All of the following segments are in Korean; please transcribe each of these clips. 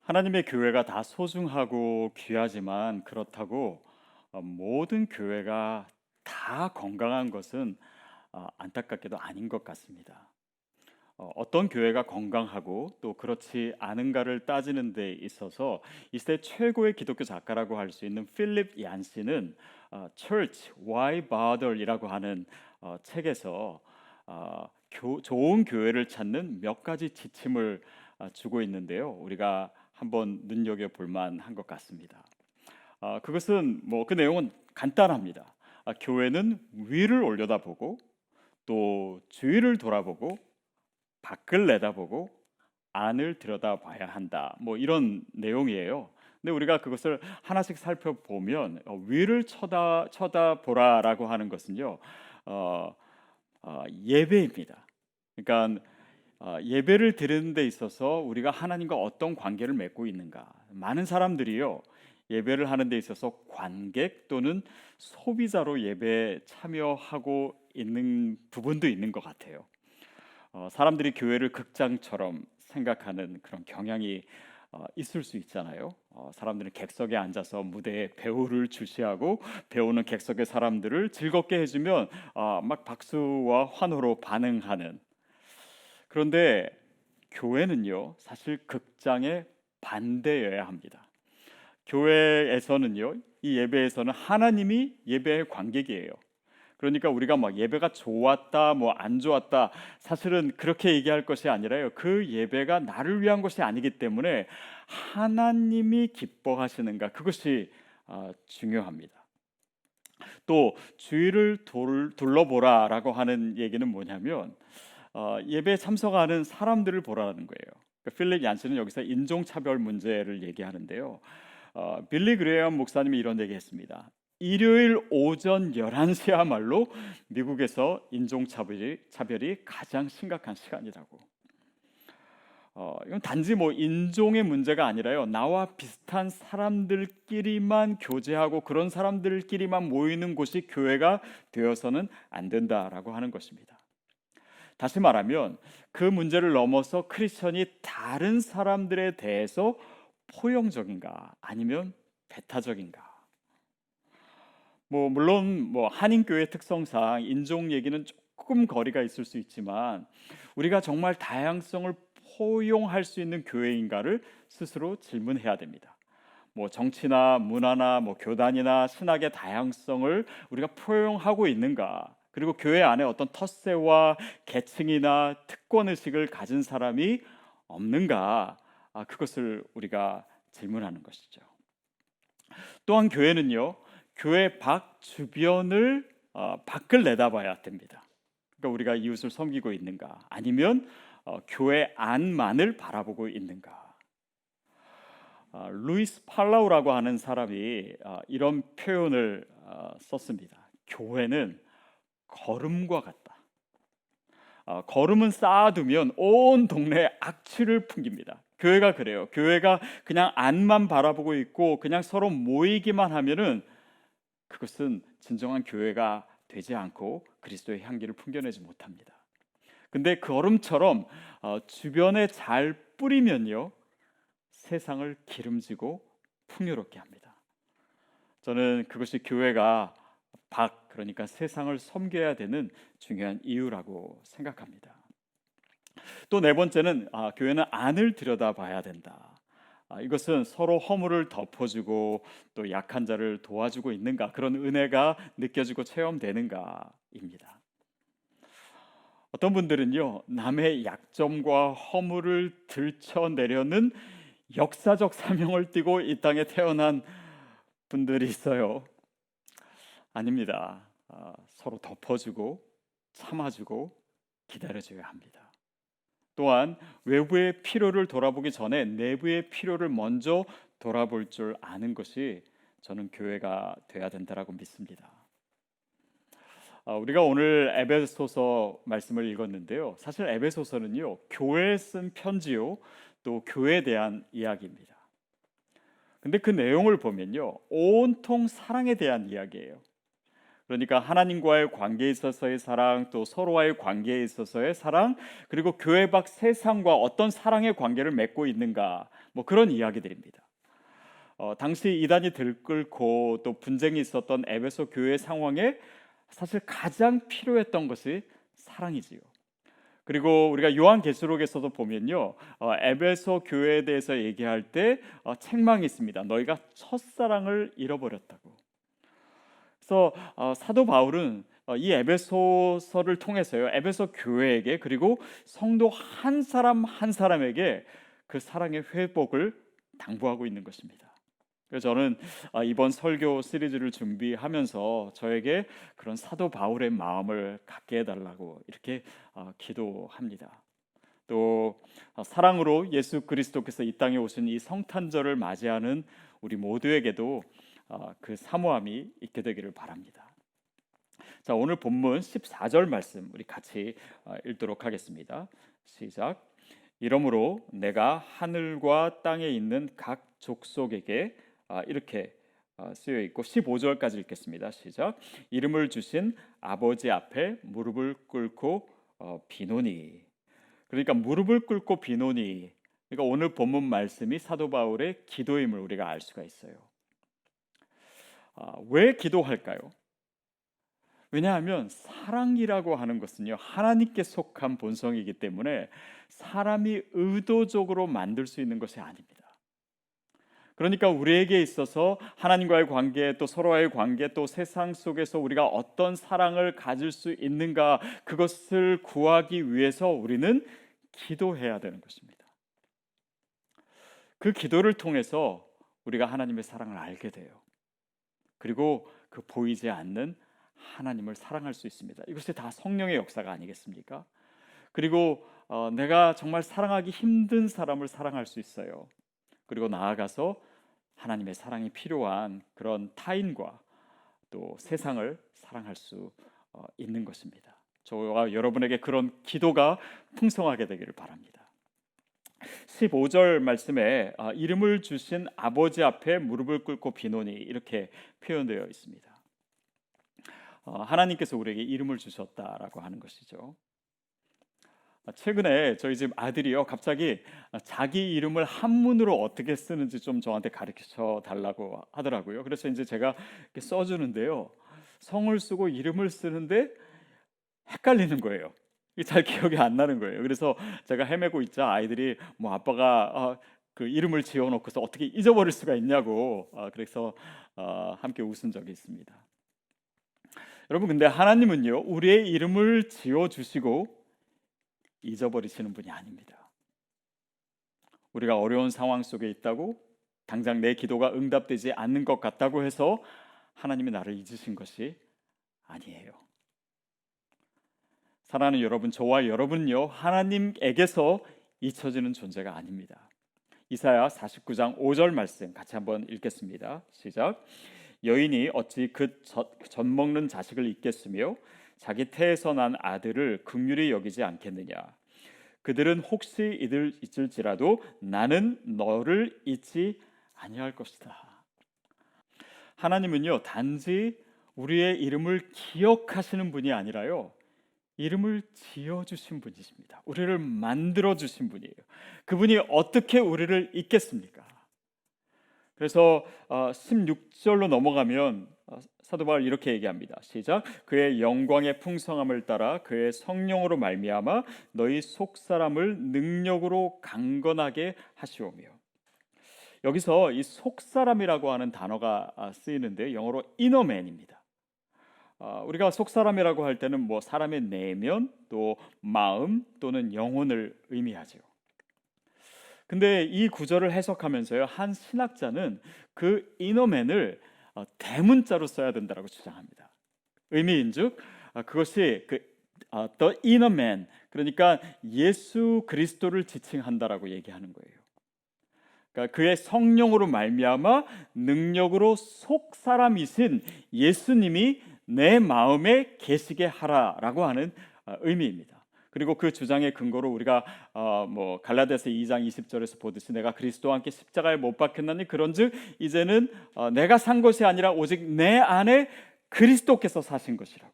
하나님의 교회가 다 소중하고 귀하지만 그렇다고 모든 교회가 다 건강한 것은 안타깝게도 아닌 것 같습니다. 어떤 교회가 건강하고 또 그렇지 않은가를 따지는 데 있어서 이 시대 최고의 기독교 작가라고 할 수 있는 필립 얀시는 Church Why Bother이라고 하는 책에서 좋은 교회를 찾는 몇 가지 지침을 주고 있는데요. 우리가 한번 눈여겨 볼 만한 것 같습니다. 그것은 뭐 그 내용은 간단합니다. 교회는 위를 올려다보고 또 주위를 돌아보고 밖을 내다보고 안을 들여다봐야 한다. 뭐 이런 내용이에요. 근데 우리가 그것을 하나씩 살펴보면 위를 쳐다보라라고 하는 것은요. 어, 예배입니다. 그러니까 예배를 드리는 데 있어서 우리가 하나님과 어떤 관계를 맺고 있는가. 많은 사람들이요. 예배를 하는 데 있어서 관객 또는 소비자로 예배에 참여하고 있는 부분도 있는 것 같아요. 사람들이 교회를 극장처럼 생각하는 그런 경향이 있을 수 있잖아요. 사람들은 객석에 앉아서 무대에 배우를 주시하고 배우는 객석의 사람들을 즐겁게 해주면 막 박수와 환호로 반응하는. 그런데 교회는요, 사실 극장의 반대여야 합니다. 교회에서는요, 이 예배에서는 하나님이 예배의 관객이에요. 그러니까 우리가 막 예배가 좋았다, 뭐 안 좋았다, 사실은 그렇게 얘기할 것이 아니라요. 그 예배가 나를 위한 것이 아니기 때문에 하나님이 기뻐하시는가, 그것이 중요합니다. 또 주위를 둘러보라라고 하는 얘기는 뭐냐면 예배에 참석하는 사람들을 보라는 거예요. 그러니까 필립 얀스는 여기서 인종차별 문제를 얘기하는데요. 빌리 그레이엄 목사님이 이런 얘기했습니다. 일요일 오전 11시야말로 미국에서 인종차별이 가장 심각한 시간이라고. 이건 단지 뭐 인종의 문제가 아니라요. 나와 비슷한 사람들끼리만 교제하고 그런 사람들끼리만 모이는 곳이 교회가 되어서는 안 된다라고 하는 것입니다. 다시 말하면 그 문제를 넘어서 크리스천이 다른 사람들에 대해서 포용적인가 아니면 배타적인가. 뭐 물론 뭐 한인교회 특성상 인종 얘기는 조금 거리가 있을 수 있지만 우리가 정말 다양성을 포용할 수 있는 교회인가를 스스로 질문해야 됩니다. 뭐 정치나 문화나 뭐 교단이나 신학의 다양성을 우리가 포용하고 있는가? 그리고 교회 안에 어떤 텃세와 계층이나 특권 의식을 가진 사람이 없는가? 그것을 우리가 질문하는 것이죠. 또한 교회는요, 교회 밖 주변을 밖을 내다봐야 됩니다. 그러니까 우리가 이웃을 섬기고 있는가, 아니면 교회 안만을 바라보고 있는가. 루이스 팔라우라고 하는 사람이 이런 표현을 썼습니다. 교회는 걸음과 같다. 걸음은 쌓아두면 온 동네에 악취를 풍깁니다. 교회가 그래요. 교회가 그냥 안만 바라보고 있고 그냥 서로 모이기만 하면은 그것은 진정한 교회가 되지 않고 그리스도의 향기를 풍겨내지 못합니다. 근데 걸음처럼 주변에 잘 뿌리면요, 세상을 기름지고 풍요롭게 합니다. 저는 그것이 교회가 그러니까 세상을 섬겨야 되는 중요한 이유라고 생각합니다. 또 네 번째는 교회는 안을 들여다봐야 된다. 이것은 서로 허물을 덮어주고 또 약한 자를 도와주고 있는가, 그런 은혜가 느껴지고 체험되는가입니다. 어떤 분들은요, 남의 약점과 허물을 들춰내려는 역사적 사명을 띠고 이 땅에 태어난 분들이 있어요. 아닙니다. 서로 덮어주고 참아주고 기다려줘야 합니다. 또한 외부의 필요를 돌아보기 전에 내부의 필요를 먼저 돌아볼 줄 아는 것이 저는 교회가 돼야 된다라고 믿습니다. 우리가 오늘 에베소서 말씀을 읽었는데요. 사실 에베소서는요, 교회에 쓴 편지요, 또 교회에 대한 이야기입니다. 근데 그 내용을 보면요, 온통 사랑에 대한 이야기예요. 그러니까 하나님과의 관계에 있어서의 사랑, 또 서로와의 관계에 있어서의 사랑, 그리고 교회 밖 세상과 어떤 사랑의 관계를 맺고 있는가, 뭐 그런 이야기들입니다. 당시 이단이 들끓고 또 분쟁이 있었던 에베소 교회 상황에 사실 가장 필요했던 것이 사랑이지요. 그리고 우리가 요한계시록에서도 보면요, 에베소 교회에 대해서 얘기할 때 책망이 있습니다. 너희가 첫사랑을 잃어버렸다고. 그래서 사도 바울은 이 에베소서를 통해서요, 에베소 교회에게, 그리고 성도 한 사람 한 사람에게 그 사랑의 회복을 당부하고 있는 것입니다. 그래서 저는 이번 설교 시리즈를 준비하면서 저에게 그런 사도 바울의 마음을 갖게 해달라고 이렇게 기도합니다. 또 사랑으로 예수 그리스도께서 이 땅에 오신 이 성탄절을 맞이하는 우리 모두에게도 그 사모함이 있게 되기를 바랍니다. 자, 오늘 본문 14절 말씀 우리 같이 읽도록 하겠습니다. 시작. 이러므로 내가 하늘과 땅에 있는 각 족속에게 이렇게 쓰여 있고 15절까지 읽겠습니다. 시작. 이름을 주신 아버지 앞에 무릎을 꿇고 비노니. 그러니까 무릎을 꿇고 비노니. 그러니까 오늘 본문 말씀이 사도 바울의 기도임을 우리가 알 수가 있어요. 왜 기도할까요? 왜냐하면 사랑이라고 하는 것은요, 하나님께 속한 본성이기 때문에 사람이 의도적으로 만들 수 있는 것이 아닙니다. 그러니까 우리에게 있어서 하나님과의 관계, 또 서로와의 관계, 또 세상 속에서 우리가 어떤 사랑을 가질 수 있는가, 그것을 구하기 위해서 우리는 기도해야 되는 것입니다. 그 기도를 통해서 우리가 하나님의 사랑을 알게 돼요. 그리고 그 보이지 않는 하나님을 사랑할 수 있습니다. 이것이 다 성령의 역사가 아니겠습니까? 그리고 내가 정말 사랑하기 힘든 사람을 사랑할 수 있어요. 그리고 나아가서 하나님의 사랑이 필요한 그런 타인과 또 세상을 사랑할 수 있는 것입니다. 저와 여러분에게 그런 기도가 풍성하게 되기를 바랍니다. 15절 말씀에 이름을 주신 아버지 앞에 무릎을 꿇고 비노니 이렇게 표현되어 있습니다. 하나님께서 우리에게 이름을 주셨다라고 하는 것이죠. 최근에 저희 집 아들이요, 갑자기 자기 이름을 한문으로 어떻게 쓰는지 좀 저한테 가르쳐 달라고 하더라고요. 그래서 이제 제가 이렇게 써주는데요, 성을 쓰고 이름을 쓰는데 헷갈리는 거예요. 잘 기억이 안 나는 거예요. 그래서 제가 헤매고 있자 아이들이 뭐 아빠가 그 이름을 지어놓고서 어떻게 잊어버릴 수가 있냐고 그래서 함께 웃은 적이 있습니다. 여러분, 근데 하나님은요, 우리의 이름을 지어주시고 잊어버리시는 분이 아닙니다. 우리가 어려운 상황 속에 있다고, 당장 내 기도가 응답되지 않는 것 같다고 해서 하나님이 나를 잊으신 것이 아니에요. 사랑하는 여러분, 저와 여러분은요, 하나님에게서 잊혀지는 존재가 아닙니다. 이사야 49장 5절 말씀 같이 한번 읽겠습니다. 시작. 여인이 어찌 그 젖 먹는 자식을 잊겠으며 자기 태에서 난 아들을 긍휼히 여기지 않겠느냐. 그들은 혹시 잊을지라도 나는 너를 잊지 아니할 것이다. 하나님은요, 단지 우리의 이름을 기억하시는 분이 아니라요, 이름을 지어주신 분이십니다. 우리를 만들어주신 분이에요. 그분이 어떻게 우리를 잊겠습니까? 그래서 16절로 넘어가면 사도 바울 이렇게 얘기합니다. 시작. 그의 영광의 풍성함을 따라 그의 성령으로 말미암아 너희 속사람을 능력으로 강건하게 하시오며. 여기서 이 속사람이라고 하는 단어가 쓰이는데 영어로 innerman입니다. 우리가 속사람이라고 할 때는 뭐 사람의 내면, 또 마음 또는 영혼을 의미하죠. 근데 이 구절을 해석하면서요, 한 신학자는 그 innerman을 대문자로 써야 된다고 주장합니다. 의미인즉 그것이 the inner man, 그러니까 예수 그리스도를 지칭한다라고 얘기하는 거예요. 그러니까 그의 성령으로 말미암아 능력으로 속 사람이신 예수님이 내 마음에 계시게 하라라고 하는 의미입니다. 그리고 그 주장의 근거로 우리가 뭐 갈라디아서 2장 20절에서 보듯이 내가 그리스도와 함께 십자가에 못 박혔나니 그런즉 이제는 내가 산 것이 아니라 오직 내 안에 그리스도께서 사신 것이라고.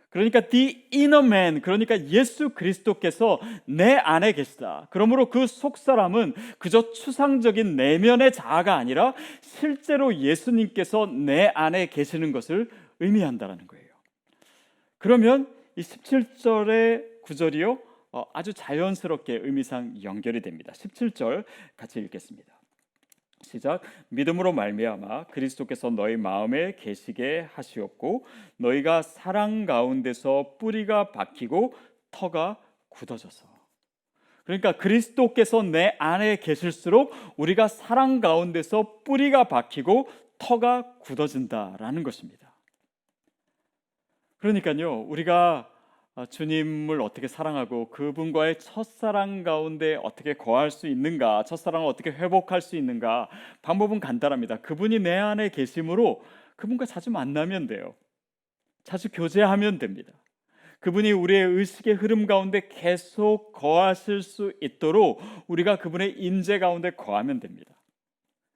그러니까 the inner man, 그러니까 예수 그리스도께서 내 안에 계시다. 그러므로 그 속사람은 그저 추상적인 내면의 자아가 아니라 실제로 예수님께서 내 안에 계시는 것을 의미한다라는 거예요. 그러면 이 17절의 구절이요, 아주 자연스럽게 의미상 연결이 됩니다. 17절 같이 읽겠습니다. 시작. 믿음으로 말미암아 그리스도께서 너희 마음에 계시게 하시었고 너희가 사랑 가운데서 뿌리가 박히고 터가 굳어져서. 그러니까 그리스도께서 내 안에 계실수록 우리가 사랑 가운데서 뿌리가 박히고 터가 굳어진다라는 것입니다. 그러니까요, 우리가 주님을 어떻게 사랑하고 그분과의 첫사랑 가운데 어떻게 거할 수 있는가, 첫사랑을 어떻게 회복할 수 있는가, 방법은 간단합니다. 그분이 내 안에 계심으로 그분과 자주 만나면 돼요. 자주 교제하면 됩니다. 그분이 우리의 의식의 흐름 가운데 계속 거하실 수 있도록 우리가 그분의 임재 가운데 거하면 됩니다.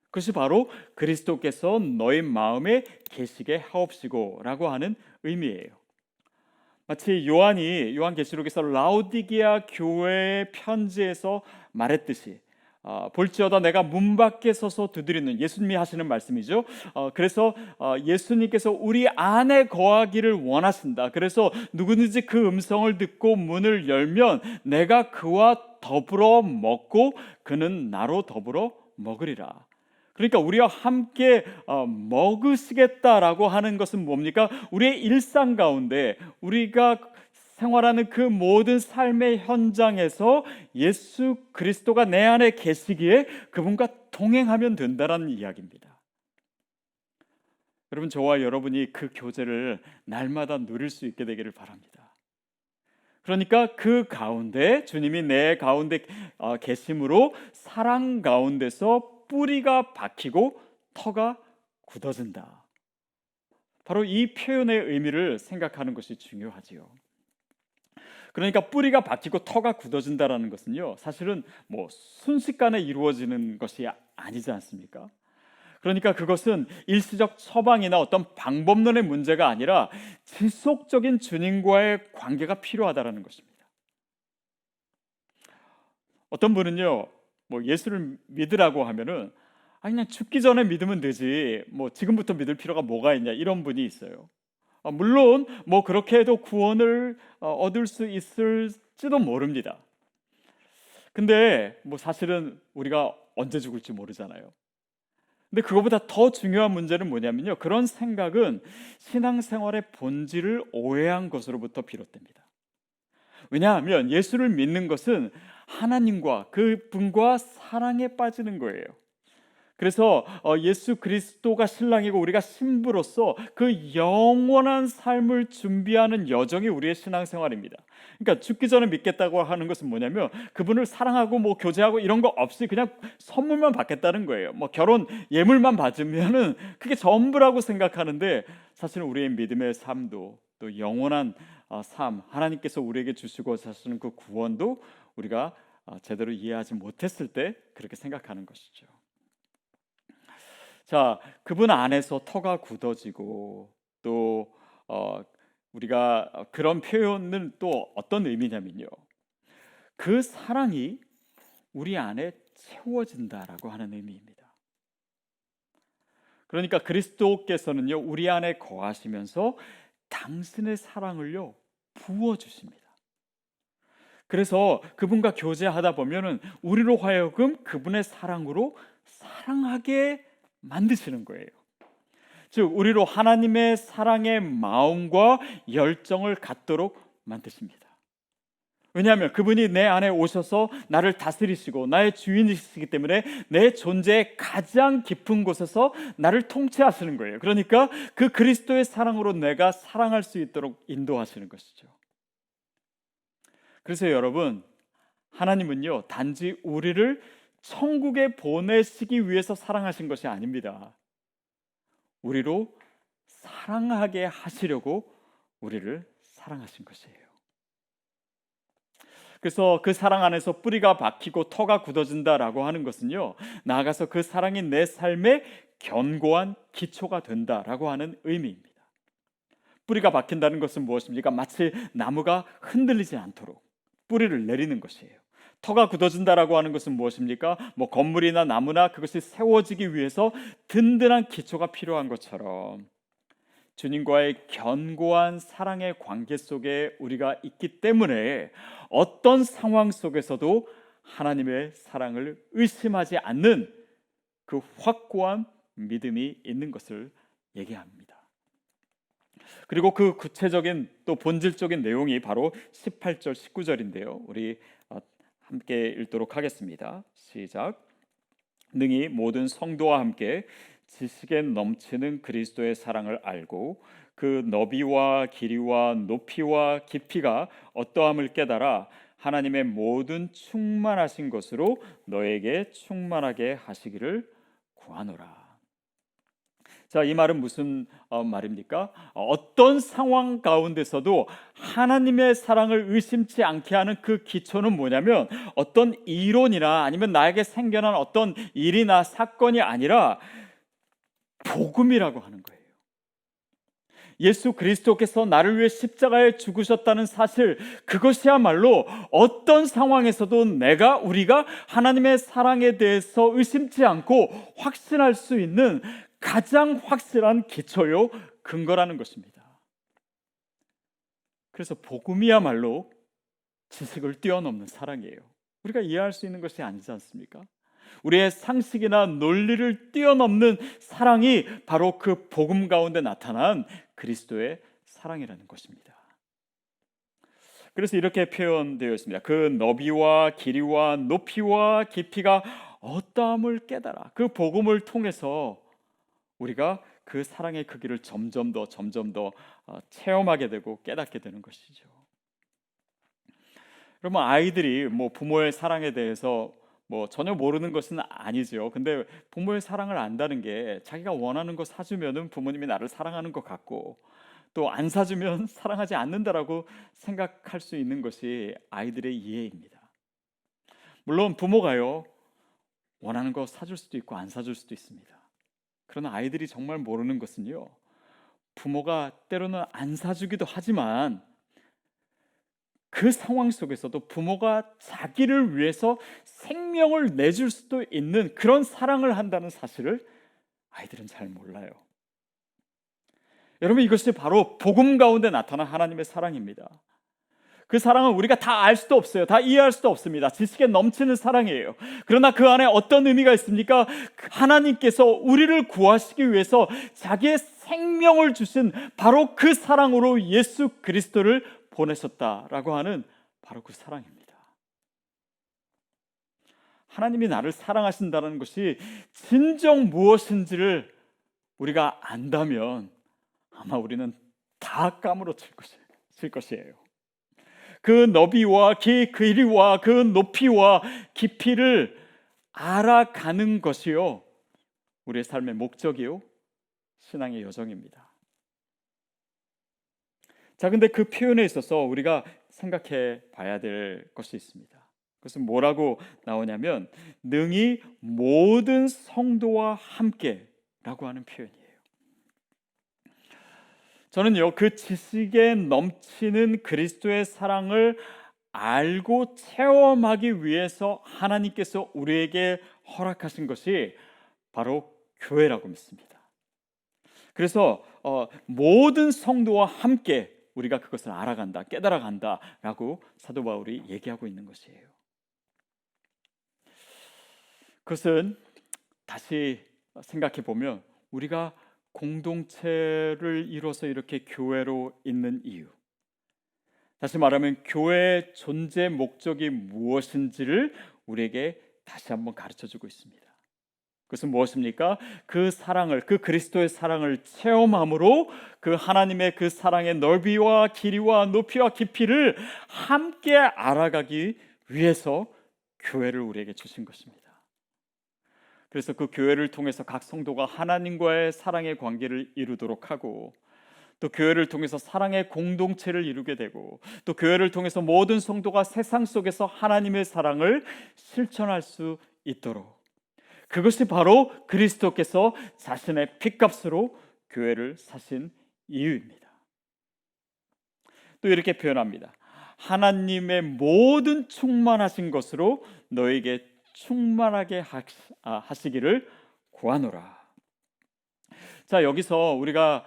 그것이 바로 그리스도께서 너희 마음에 계시게 하옵시고 라고 하는 의미예요. 마치 요한계시록에서 라오디게아 교회의 편지에서 말했듯이 볼지어다 내가 문 밖에 서서 두드리는, 예수님이 하시는 말씀이죠. 그래서 예수님께서 우리 안에 거하기를 원하신다. 그래서 누구든지 그 음성을 듣고 문을 열면 내가 그와 더불어 먹고 그는 나로 더불어 먹으리라. 그러니까 우리와 함께 먹으시겠다라고 하는 것은 뭡니까? 우리의 일상 가운데 우리가 생활하는 그 모든 삶의 현장에서 예수 그리스도가 내 안에 계시기에 그분과 동행하면 된다는 이야기입니다. 여러분, 저와 여러분이 그 교제를 날마다 누릴 수 있게 되기를 바랍니다. 그러니까 그 가운데 주님이 내 가운데 계심으로 사랑 가운데서 뿌리가 박히고 터가 굳어진다. 바로 이 표현의 의미를 생각하는 것이 중요하지요. 그러니까 뿌리가 박히고 터가 굳어진다라는 것은요, 사실은 순식간에 이루어지는 것이 아니지 않습니까? 그러니까 그것은 일시적 처방이나 어떤 방법론의 문제가 아니라 지속적인 주님과의 관계가 필요하다라는 것입니다. 어떤 분은요, 예수를 믿으라고 하면은 그냥 죽기 전에 믿으면 되지, 지금부터 믿을 필요가 뭐가 있냐, 이런 분이 있어요. 물론 그렇게 해도 구원을 얻을 수 있을지도 모릅니다. 근데 사실은 우리가 언제 죽을지 모르잖아요. 근데 그거보다 더 중요한 문제는 뭐냐면요, 그런 생각은 신앙생활의 본질을 오해한 것으로부터 비롯됩니다. 왜냐하면 예수를 믿는 것은 하나님과 그분과 사랑에 빠지는 거예요. 그래서 예수 그리스도가 신랑이고 우리가 신부로서 그 영원한 삶을 준비하는 여정이 우리의 신앙생활입니다. 그러니까 죽기 전에 믿겠다고 하는 것은 뭐냐면 그분을 사랑하고 교제하고 이런 거 없이 그냥 선물만 받겠다는 거예요. 결혼 예물만 받으면은 그게 전부라고 생각하는데, 사실은 우리의 믿음의 삶도 또 영원한 삶, 하나님께서 우리에게 주시고 하시는 그 구원도 우리가 제대로 이해하지 못했을 때 그렇게 생각하는 것이죠. 자, 그분 안에서 터가 굳어지고 또 우리가 그런 표현은 또 어떤 의미냐면요, 그 사랑이 우리 안에 채워진다라고 하는 의미입니다. 그러니까 그리스도께서는요, 우리 안에 거하시면서 당신의 사랑을요 부어주십니다. 그래서 그분과 교제하다 보면은 우리로 하여금 그분의 사랑으로 사랑하게 만드시는 거예요. 즉 우리로 하나님의 사랑의 마음과 열정을 갖도록 만드십니다. 왜냐하면 그분이 내 안에 오셔서 나를 다스리시고 나의 주인이시기 때문에 내 존재의 가장 깊은 곳에서 나를 통치하시는 거예요. 그러니까 그 그리스도의 사랑으로 내가 사랑할 수 있도록 인도하시는 것이죠. 그래서 여러분, 하나님은요 단지 우리를 천국에 보내시기 위해서 사랑하신 것이 아닙니다. 우리로 사랑하게 하시려고 우리를 사랑하신 것이에요. 그래서 그 사랑 안에서 뿌리가 박히고 터가 굳어진다라고 하는 것은요, 나아가서 그 사랑이 내 삶의 견고한 기초가 된다라고 하는 의미입니다. 뿌리가 박힌다는 것은 무엇입니까? 마치 나무가 흔들리지 않도록 뿌리를 내리는 것이에요. 터가 굳어진다라고 하는 것은 무엇입니까? 건물이나 나무나 그것이 세워지기 위해서 든든한 기초가 필요한 것처럼 주님과의 견고한 사랑의 관계 속에 우리가 있기 때문에 어떤 상황 속에서도 하나님의 사랑을 의심하지 않는 그 확고한 믿음이 있는 것을 얘기합니다. 그리고 그 구체적인 또 본질적인 내용이 바로 18절 19절인데요. 우리 함께 읽도록 하겠습니다. 시작. 능히 모든 성도와 함께 지식에 넘치는 그리스도의 사랑을 알고 그 너비와 길이와 높이와 깊이가 어떠함을 깨달아 하나님의 모든 충만하신 것으로 너에게 충만하게 하시기를 구하노라. 자, 이 말은 무슨 말입니까? 어떤 상황 가운데서도 하나님의 사랑을 의심치 않게 하는 그 기초는 뭐냐면 어떤 이론이나 아니면 나에게 생겨난 어떤 일이나 사건이 아니라 복음이라고 하는 거예요. 예수 그리스도께서 나를 위해 십자가에 죽으셨다는 사실, 그것이야말로 어떤 상황에서도 우리가 하나님의 사랑에 대해서 의심치 않고 확신할 수 있는 가장 확실한 기초요, 근거라는 것입니다. 그래서 복음이야말로 지식을 뛰어넘는 사랑이에요. 우리가 이해할 수 있는 것이 아니지 않습니까? 우리의 상식이나 논리를 뛰어넘는 사랑이 바로 그 복음 가운데 나타난 그리스도의 사랑이라는 것입니다. 그래서 이렇게 표현되어 있습니다. 그 너비와 길이와 높이와 깊이가 어떠함을 깨달아. 그 복음을 통해서 우리가 그 사랑의 크기를 점점 더 체험하게 되고 깨닫게 되는 것이죠. 그러면 아이들이 부모의 사랑에 대해서 전혀 모르는 것은 아니죠. 근데 부모의 사랑을 안다는 게 자기가 원하는 거 사주면은 부모님이 나를 사랑하는 것 같고 또 안 사주면 사랑하지 않는다라고 생각할 수 있는 것이 아이들의 이해입니다. 물론 부모가요, 원하는 거 사줄 수도 있고 안 사줄 수도 있습니다. 그러나 아이들이 정말 모르는 것은요, 부모가 때로는 안 사주기도 하지만 그 상황 속에서도 부모가 자기를 위해서 생명을 내줄 수도 있는 그런 사랑을 한다는 사실을 아이들은 잘 몰라요. 여러분, 이것이 바로 복음 가운데 나타난 하나님의 사랑입니다. 그 사랑은 우리가 다 알 수도 없어요. 다 이해할 수도 없습니다. 지식에 넘치는 사랑이에요. 그러나 그 안에 어떤 의미가 있습니까? 하나님께서 우리를 구하시기 위해서 자기의 생명을 주신 바로 그 사랑으로 예수 그리스도를 보내셨다라고 하는 바로 그 사랑입니다. 하나님이 나를 사랑하신다는 것이 진정 무엇인지를 우리가 안다면 아마 우리는 다 까무러칠 것이에요. 그 너비와 길이와 그 높이와 깊이를 알아가는 것이요, 우리의 삶의 목적이요, 신앙의 여정입니다. 자, 근데 그 표현에 있어서 우리가 생각해 봐야 될 것이 있습니다. 그것은 뭐라고 나오냐면 능히 모든 성도와 함께라고 하는 표현이에요. 저는요, 그 지식에 넘치는 그리스도의 사랑을 알고 체험하기 위해서 하나님께서 우리에게 허락하신 것이 바로 교회라고 믿습니다. 그래서 모든 성도와 함께 우리가 그것을 알아간다, 깨달아간다라고 사도 바울이 얘기하고 있는 것이에요. 그것은 다시 생각해 보면 우리가 공동체를 이뤄서 이렇게 교회로 있는 이유, 다시 말하면 교회의 존재 목적이 무엇인지를 우리에게 다시 한번 가르쳐주고 있습니다. 그것은 무엇입니까? 그 사랑을, 그 그리스도의 사랑을 체험함으로 그 하나님의 그 사랑의 넓이와 길이와 높이와 깊이를 함께 알아가기 위해서 교회를 우리에게 주신 것입니다. 그래서 그 교회를 통해서 각 성도가 하나님과의 사랑의 관계를 이루도록 하고, 또 교회를 통해서 사랑의 공동체를 이루게 되고, 또 교회를 통해서 모든 성도가 세상 속에서 하나님의 사랑을 실천할 수 있도록, 그것이 바로 그리스도께서 자신의 핏값으로 교회를 사신 이유입니다. 또 이렇게 표현합니다. 하나님의 모든 충만하신 것으로 너에게 충만하게 하시기를 구하노라. 자, 여기서 우리가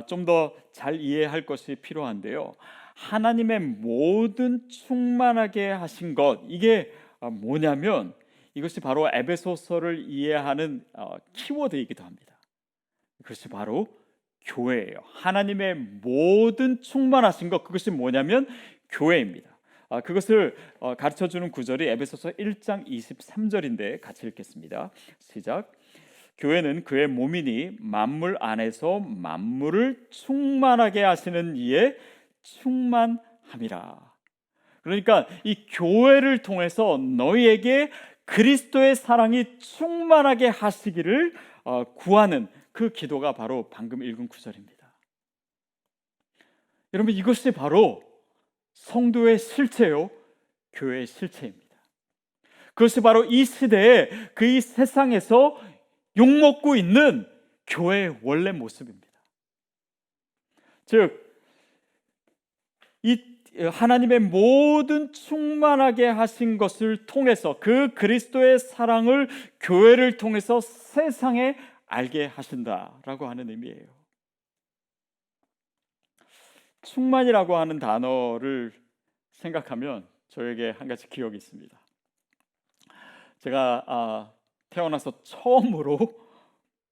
좀 더 잘 이해할 것이 필요한데요. 하나님의 모든 충만하게 하신 것, 이게 뭐냐면 이것이 바로 에베소서를 이해하는 키워드이기도 합니다. 그것이 바로 교회예요. 하나님의 모든 충만하신 것, 그것이 뭐냐면 교회입니다. 그것을 가르쳐주는 구절이 에베소서 1장 23절인데 같이 읽겠습니다. 시작. 교회는 그의 몸이니 만물 안에서 만물을 충만하게 하시는 이에 충만함이라. 그러니까 이 교회를 통해서 너희에게 그리스도의 사랑이 충만하게 하시기를 구하는 그 기도가 바로 방금 읽은 구절입니다. 여러분, 이것이 바로 성도의 실체요, 교회의 실체입니다. 그것이 바로 이 시대에 그 이 세상에서 욕먹고 있는 교회의 원래 모습입니다. 즉, 이 하나님의 모든 충만하게 하신 것을 통해서 그 그리스도의 사랑을 교회를 통해서 세상에 알게 하신다라고 하는 의미예요. 충만이라고 하는 단어를 생각하면 저에게 한 가지 기억이 있습니다. 제가 태어나서 처음으로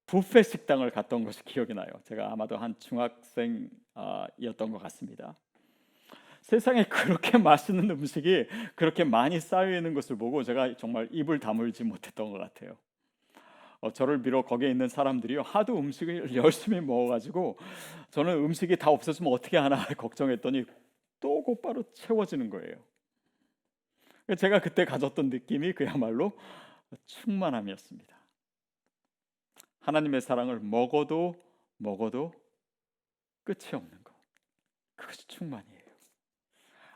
뷔페 식당을 갔던 것이 기억이 나요. 제가 아마도 한 중학생이었던 것 같습니다. 세상에 그렇게 맛있는 음식이 그렇게 많이 쌓여 있는 것을 보고 제가 정말 입을 다물지 못했던 것 같아요. 저를 비롯 거기에 있는 사람들이 하도 음식을 열심히 먹어가지고 저는 음식이 다 없어지면 어떻게 하나 걱정했더니 또 곧바로 채워지는 거예요. 제가 그때 가졌던 느낌이 그야말로 충만함이었습니다. 하나님의 사랑을 먹어도 끝이 없는 것, 그것이 충만이에요.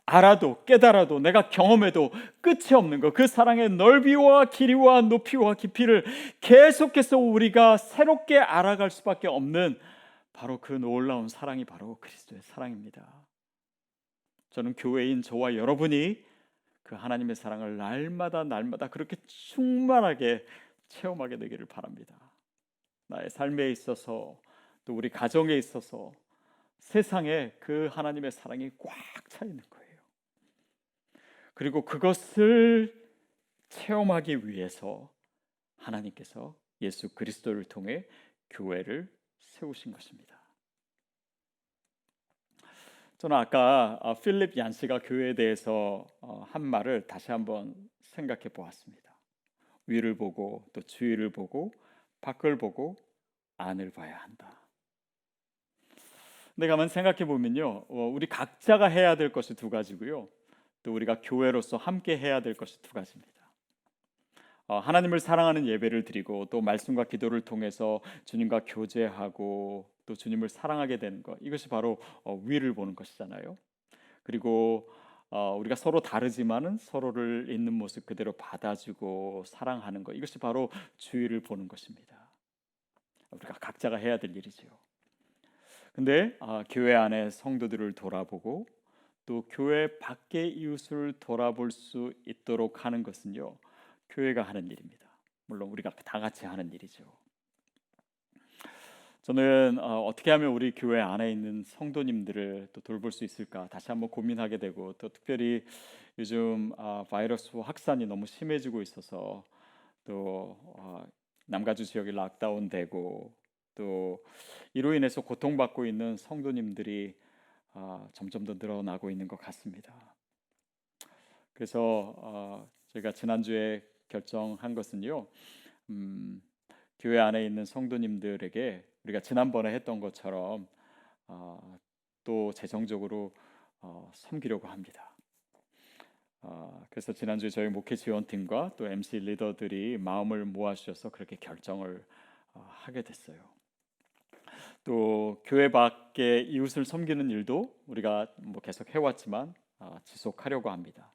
알아도 깨달아도 내가 경험해도 끝이 없는 것, 그 사랑의 넓이와 길이와 높이와 깊이를 계속해서 우리가 새롭게 알아갈 수밖에 없는 바로 그 놀라운 사랑이 바로 그리스도의 사랑입니다. 저는 교회인 저와 여러분이 그 하나님의 사랑을 날마다 그렇게 충만하게 체험하게 되기를 바랍니다. 나의 삶에 있어서 또 우리 가정에 있어서 세상에 그 하나님의 사랑이 꽉 차 있는 거예요. 그리고 그것을 체험하기 위해서 하나님께서 예수 그리스도를 통해 교회를 세우신 것입니다. 저는 아까 필립 얀시가 교회에 대해서 한 말을 다시 한번 생각해 보았습니다. 위를 보고 또 주위를 보고 밖을 보고 안을 봐야 한다. 근데 가만 생각해 보면요, 우리 각자가 해야 될 것이 두 가지고요, 또 우리가 교회로서 함께 해야 될 것이 두 가지입니다. 하나님을 사랑하는 예배를 드리고 또 말씀과 기도를 통해서 주님과 교제하고 또 주님을 사랑하게 되는 것, 이것이 바로 위를 보는 것이잖아요. 그리고 우리가 서로 다르지만은 서로를 있는 모습 그대로 받아주고 사랑하는 것, 이것이 바로 주위를 보는 것입니다. 우리가 각자가 해야 될 일이죠. 근데 교회 안에 성도들을 돌아보고 또 교회 밖의 이웃을 돌아볼 수 있도록 하는 것은요, 교회가 하는 일입니다. 물론 우리가 다 같이 하는 일이죠. 저는 어떻게 하면 우리 교회 안에 있는 성도님들을 또 돌볼 수 있을까 다시 한번 고민하게 되고, 또 특별히 요즘 바이러스 확산이 너무 심해지고 있어서 또 남가주 지역이 락다운되고 또 이로 인해서 고통받고 있는 성도님들이 점점 더 늘어나고 있는 것 같습니다. 그래서 저희가 지난주에 결정한 것은요, 교회 안에 있는 성도님들에게 우리가 지난번에 했던 것처럼 또 재정적으로 섬기려고 합니다. 그래서 지난주에 저희 목회 지원팀과 또 MC 리더들이 마음을 모아주셔서 그렇게 결정을 하게 됐어요. 또 교회 밖에 이웃을 섬기는 일도 우리가 계속 해왔지만 지속하려고 합니다.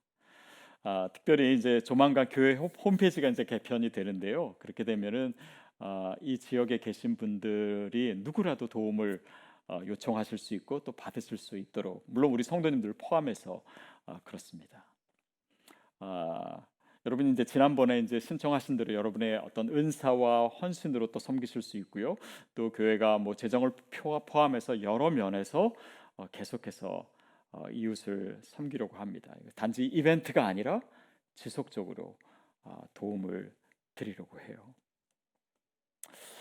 특별히 이제 조만간 교회 홈페이지가 이제 개편이 되는데요. 그렇게 되면은 이 지역에 계신 분들이 누구라도 도움을 요청하실 수 있고 또 받으실 수 있도록, 물론 우리 성도님들 포함해서 그렇습니다. 여러분이 이제 지난번에 이제 신청하신 대로 여러분의 어떤 은사와 헌신으로 또 섬기실 수 있고요. 또 교회가 뭐 재정을 포함해서 여러 면에서 계속해서 이웃을 섬기려고 합니다. 단지 이벤트가 아니라 지속적으로 도움을 드리려고 해요.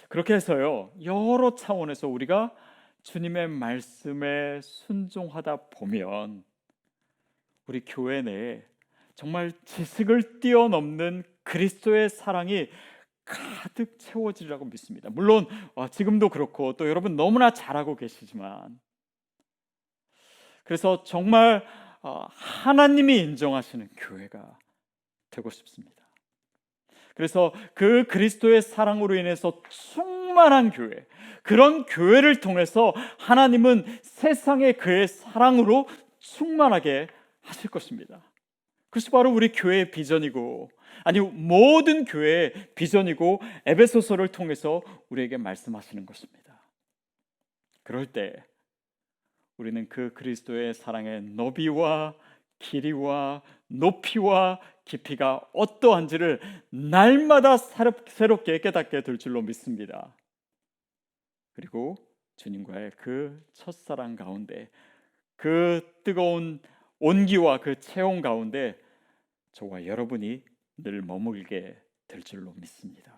그렇게 해서요, 여러 차원에서 우리가 주님의 말씀에 순종하다 보면 우리 교회 내에 정말 지식을 뛰어넘는 그리스도의 사랑이 가득 채워지리라고 믿습니다. 물론 지금도 그렇고 또 여러분 너무나 잘하고 계시지만, 그래서 정말 하나님이 인정하시는 교회가 되고 싶습니다. 그래서 그 그리스도의 사랑으로 인해서 충만한 교회, 그런 교회를 통해서 하나님은 세상에 그의 사랑으로 충만하게 하실 것입니다. 그것이 바로 우리 교회의 비전이고, 아니 모든 교회의 비전이고 에베소서를 통해서 우리에게 말씀하시는 것입니다. 그럴 때 우리는 그 그리스도의 사랑의 너비와 길이와 높이와 깊이가 어떠한지를 날마다 새롭게 깨닫게 될 줄로 믿습니다. 그리고 주님과의 그 첫사랑 가운데, 그 뜨거운 온기와 그 체험 가운데 저와 여러분이 늘 머물게 될 줄로 믿습니다.